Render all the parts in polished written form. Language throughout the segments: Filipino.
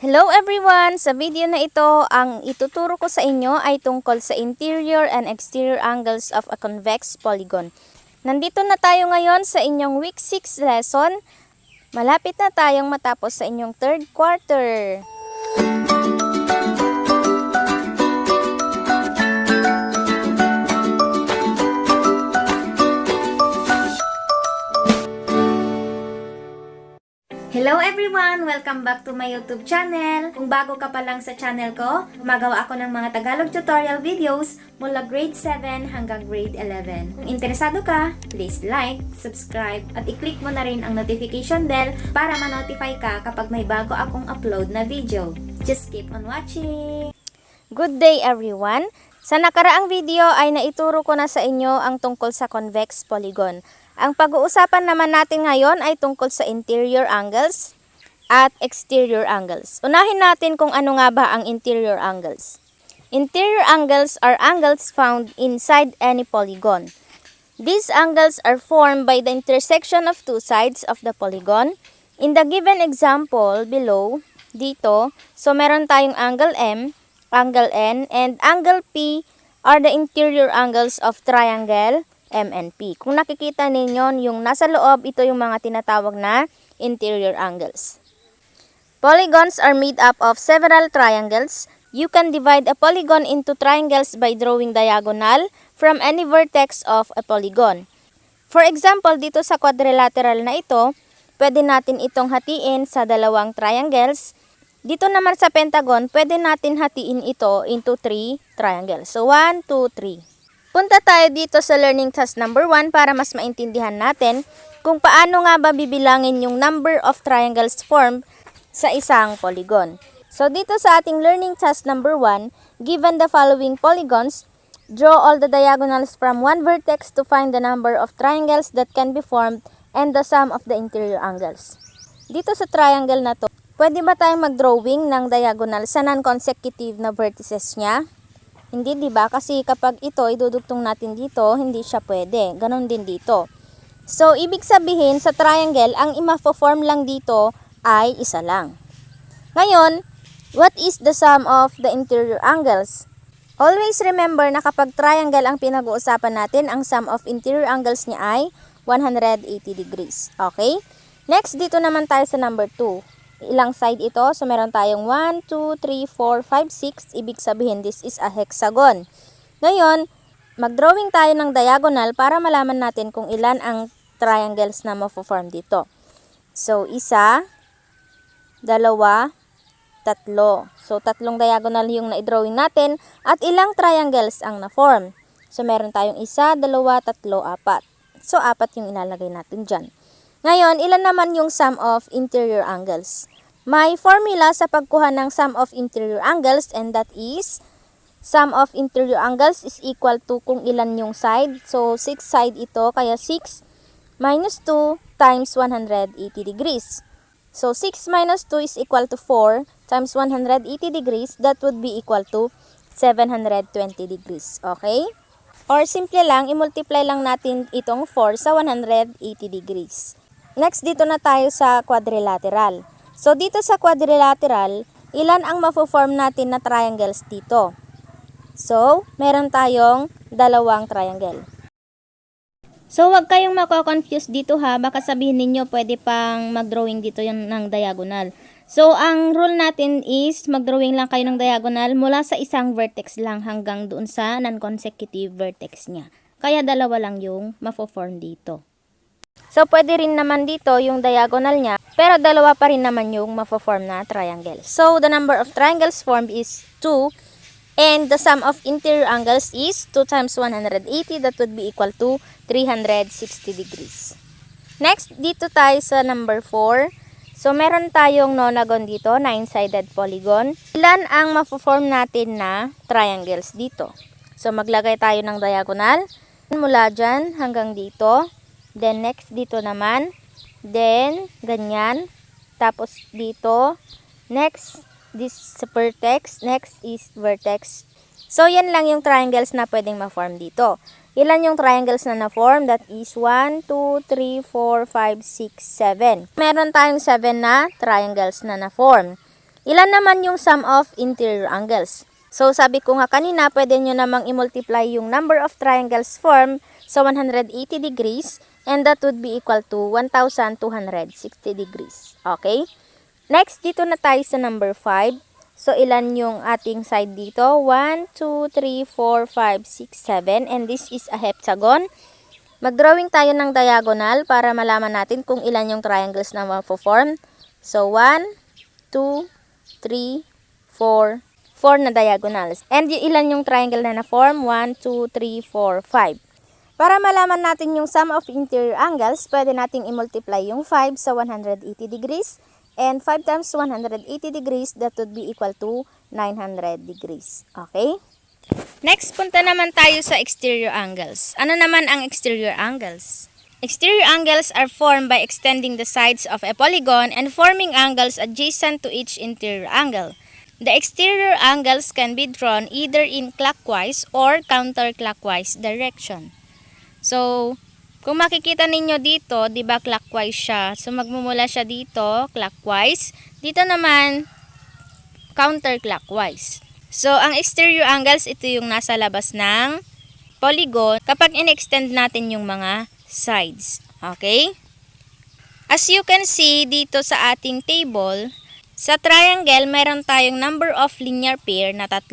Hello everyone! Sa video na ito, ang ituturo ko sa inyo ay tungkol sa interior and exterior angles of a convex polygon. Nandito na tayo ngayon sa inyong week 6 lesson. Malapit na tayong matapos sa inyong third quarter. Hello everyone! Welcome back to my YouTube channel. Kung bago ka pa lang sa channel ko, gumagawa ako ng mga Tagalog tutorial videos mula grade 7 hanggang grade 11. Kung interesado ka, please like, subscribe, at i-click mo na rin ang notification bell para ma-notify ka kapag may bago akong upload na video. Just keep on watching! Good day everyone! Sa nakaraang video ay naituro ko na sa inyo ang tungkol sa convex polygon. Ang pag-uusapan naman natin ngayon ay tungkol sa interior angles at exterior angles. Unahin natin kung ano nga ba ang interior angles. Interior angles are angles found inside any polygon. These angles are formed by the intersection of two sides of the polygon. In the given example below, dito, so meron tayong angle M, angle N, and angle P are the interior angles of triangle M and P. Kung nakikita ninyo yung nasa loob, ito yung mga tinatawag na interior angles. Polygons are made up of several triangles. You can divide a polygon into triangles by drawing diagonal from any vertex of a polygon. For example, dito sa quadrilateral na ito, pwede natin itong hatiin sa dalawang triangles. Dito naman sa pentagon, pwede natin hatiin ito into 3 triangles. So 1, 2, 3. Punta tayo dito sa learning task number 1 para mas maintindihan natin kung paano nga ba bibilangin yung number of triangles formed sa isang polygon. So dito sa ating learning task number 1, given the following polygons, draw all the diagonals from one vertex to find the number of triangles that can be formed and the sum of the interior angles. Dito sa triangle na to, pwede ba tayong mag-drawing ng diagonal sa non-consecutive na vertices niya? Hindi, di ba? Kasi kapag ito idudugtong natin dito, hindi siya pwede. Ganon din dito. So, ibig sabihin sa triangle, ang ima-form lang dito ay isa lang. Ngayon, what is the sum of the interior angles? Always remember na kapag triangle ang pinag-uusapan natin, ang sum of interior angles niya ay 180 degrees. Okay? Next, dito naman tayo sa number 2. Ilang side ito? So, meron tayong 1, 2, 3, 4, 5, 6. Ibig sabihin, this is a hexagon. Ngayon, mag-drawing tayo ng diagonal para malaman natin kung ilan ang triangles na ma-form dito. So, 1, 2, 3. So, 3 diagonal yung na-drawing natin at ilang triangles ang na-form. So, meron tayong 1, 2, 3, 4. So, 4 yung ilalagay natin dyan. Ngayon, ilan naman yung sum of interior angles? May formula sa pagkuha ng sum of interior angles and that is sum of interior angles is equal to kung ilan yung side. So, 6 side ito, kaya 6 minus 2 times 180 degrees. So, 6 minus 2 is equal to 4 times 180 degrees. That would be equal to 720 degrees. Okay? Or simple lang, i-multiply lang natin itong 4 sa 180 degrees. Next, dito na tayo sa quadrilateral. So, dito sa quadrilateral, ilan ang mafo-form natin na triangles dito? So, meron tayong 2 triangle. So, wag kayong mako-confuse dito ha. Baka sabihin ninyo, pwede pang mag-drawing dito yung ng diagonal. So, ang rule natin is mag-drawing lang kayo ng diagonal mula sa isang vertex lang hanggang doon sa non-consecutive vertex niya. Kaya 2 lang yung mafo-form dito. So, pwede rin naman dito yung diagonal niya, pero 2 pa rin naman yung mafo-form na triangle. So, the number of triangles formed is 2, and the sum of interior angles is 2 times 180, that would be equal to 360 degrees. Next, dito tayo sa number 4. So, meron tayong nonagon dito, 9-sided polygon. Ilan ang mafo-form natin na triangles dito? So, maglagay tayo ng diagonal mula dyan hanggang dito. Then, next dito naman. Then, ganyan. Tapos, dito. Next, this vertex. Next is vertex. So, yan lang yung triangles na pwedeng ma-form dito. Ilan yung triangles na na-form? That is 1, 2, 3, 4, 5, 6, 7. Meron tayong 7 na triangles na na-form. Ilan naman yung sum of interior angles? So, sabi ko nga kanina, pwede nyo namang i-multiply yung number of triangles formed sa 180 degrees and that would be equal to 1,260 degrees. Okay? Next, dito na tayo sa number 5. So, ilan yung ating side dito? 1, 2, 3, 4, 5, 6, 7. And this is a heptagon. Mag-drawing tayo ng diagonal para malaman natin kung ilan yung triangles na ma-form. So, 1, 2, 3, 4, 4 na diagonals. And ilan yung triangle na na-form? 1, 2, 3, 4, 5. Para malaman natin yung sum of interior angles, pwede nating i-multiply yung 5 sa 180 degrees. And 5 times 180 degrees, that would be equal to 900 degrees. Okay? Next, punta naman tayo sa exterior angles. Ano naman ang exterior angles? Exterior angles are formed by extending the sides of a polygon and forming angles adjacent to each interior angle. The exterior angles can be drawn either in clockwise or counterclockwise direction. So, kung makikita ninyo dito, di ba clockwise siya? So, magmumula siya dito, clockwise. Dito naman, counterclockwise. So, ang exterior angles, ito yung nasa labas ng polygon kapag in-extend natin yung mga sides. Okay? As you can see dito sa ating table, sa triangle, mayroon tayong number of linear pair na 3.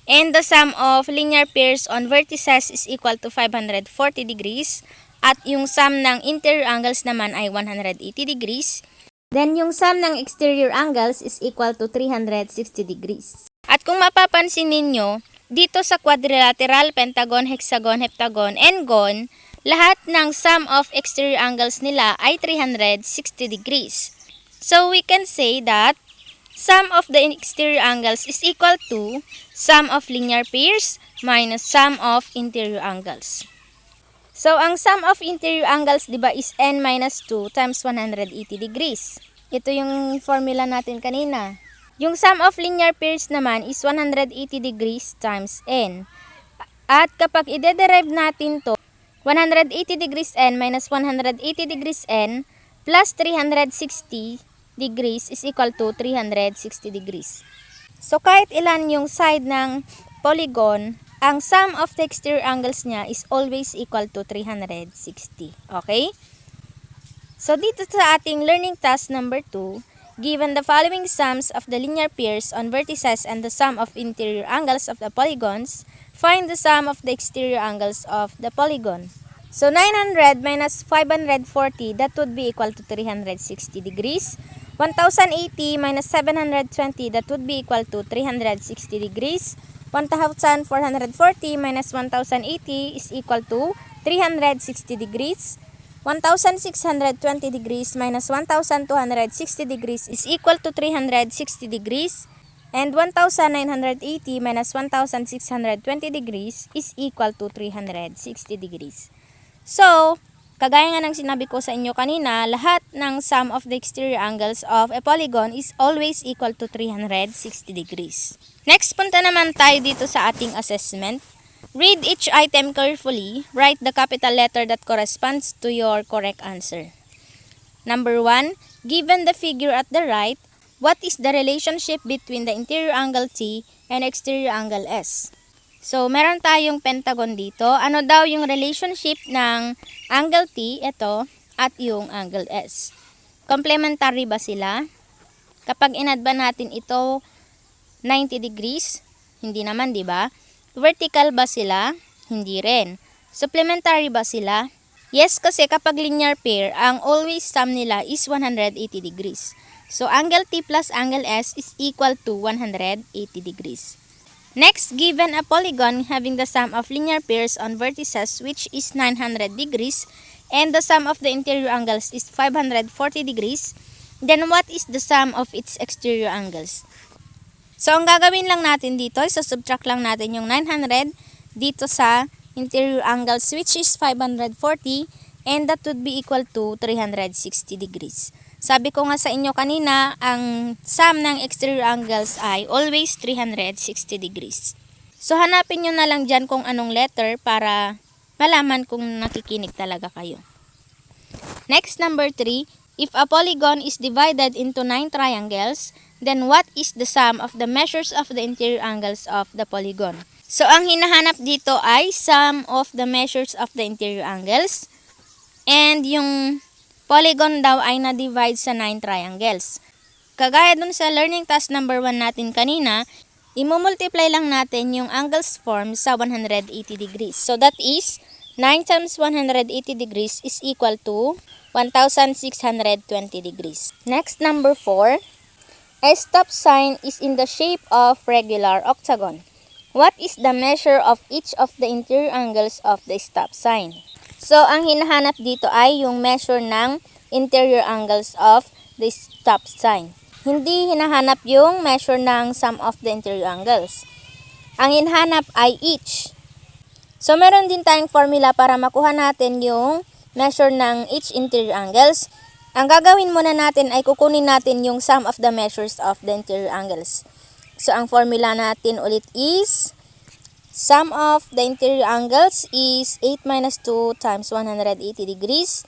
And the sum of linear pairs on vertices is equal to 540 degrees. At yung sum ng interior angles naman ay 180 degrees. Then yung sum ng exterior angles is equal to 360 degrees. At kung mapapansin ninyo, dito sa quadrilateral, pentagon, hexagon, heptagon, and gon, lahat ng sum of exterior angles nila ay 360 degrees. So we can say that sum of the exterior angles is equal to sum of linear pairs minus sum of interior angles. So ang sum of interior angles, di ba, is n minus 2 times 180 degrees. Ito yung formula natin kanina. Yung sum of linear pairs naman is 180 degrees times n. At kapag i-derive natin to, 180 degrees n minus 180 degrees n plus 360 degrees is equal to 360 degrees. So, kahit ilan yung side ng polygon, ang sum of the exterior angles niya is always equal to 360. Okay? So, dito sa ating learning task number 2, given the following sums of the linear pairs on vertices and the sum of interior angles of the polygons, find the sum of the exterior angles of the polygon. So, 900 minus 540, that would be equal to 360 degrees. 1080 minus 720, that would be equal to 360 degrees. 1440 minus 1080 is equal to 360 degrees. 1620 degrees minus 1260 degrees is equal to 360 degrees. And 1980 minus 1620 degrees is equal to 360 degrees. So, kagaya nga ng sinabi ko sa inyo kanina, lahat ng sum of the exterior angles of a polygon is always equal to 360 degrees. Next, punta naman tayo dito sa ating assessment. Read each item carefully. Write the capital letter that corresponds to your correct answer. Number 1, given the figure at the right, what is the relationship between the interior angle T and exterior angle S? So, meron tayong pentagon dito. Ano daw yung relationship ng angle T, ito, at yung angle S? Complementary ba sila? Kapag inad ba natin ito 90 degrees? Hindi naman, di ba? Vertical ba sila? Hindi rin. Supplementary ba sila? Yes, kasi kapag linear pair, ang always sum nila is 180 degrees. So, angle T plus angle S is equal to 180 degrees. Next, given a polygon having the sum of linear pairs on vertices which is 900 degrees and the sum of the interior angles is 540 degrees, then what is the sum of its exterior angles? So, ang gagawin lang natin dito, subtract lang natin yung 900 dito sa interior angles which is 540 and that would be equal to 360 degrees. Sabi ko nga sa inyo kanina, ang sum ng exterior angles ay always 360 degrees. So, hanapin nyo na lang dyan kung anong letter para malaman kung nakikinig talaga kayo. Next, number 3. If a polygon is divided into 9 triangles, Then what is the sum of the measures of the interior angles of the polygon? So ang hinahanap dito ay sum of the measures of the interior angles. And yung polygon daw ay na-divide sa 9 triangles. Kagaya dun sa learning task number 1 natin kanina, imumultiply lang natin yung angles formed sa 180 degrees. So that is 9 times 180 degrees is equal to 1,620 degrees. Next, number 4. A stop sign is in the shape of regular octagon. What is the measure of each of the interior angles of the stop sign? So, ang hinahanap dito ay yung measure ng interior angles of the stop sign. Hindi hinahanap yung measure ng sum of the interior angles. Ang hinahanap ay each. So, meron din tayong formula para makuha natin yung measure ng each interior angles. Ang gagawin muna natin ay kukunin natin yung sum of the measures of the interior angles. So, ang formula natin ulit is sum of the interior angles is 8 minus 2 times 180 degrees.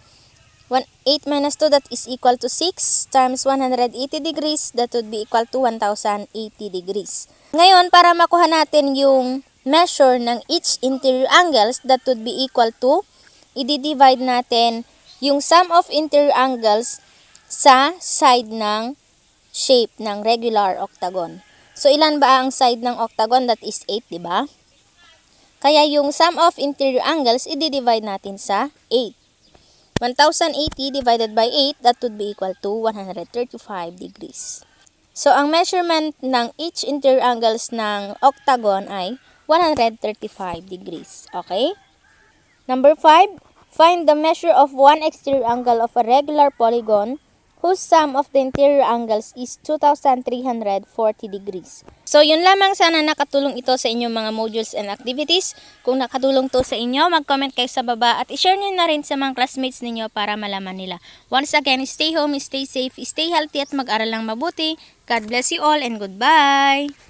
8 minus 2, that is equal to 6 times 180 degrees. That would be equal to 1,080 degrees. Ngayon, para makuha natin yung measure ng each interior angles, that would be equal to, i-divide natin yung sum of interior angles sa side ng shape ng regular octagon. So, ilan ba ang side ng octagon? That is 8, di ba? Kaya yung sum of interior angles, i-divide natin sa 8. 1,080 divided by 8, that would be equal to 135 degrees. So, ang measurement ng each interior angles ng octagon ay 135 degrees. Okay? Number 5. Find the measure of one exterior angle of a regular polygon whose sum of the interior angles is 2,340 degrees. So, yun lamang, sana nakatulong ito sa inyong mga modules and activities. Kung nakatulong to sa inyo, mag-comment kayo sa baba at i-share nyo na rin sa mga classmates ninyo para malaman nila. Once again, stay home, stay safe, stay healthy at mag-aral lang mabuti. God bless you all and goodbye!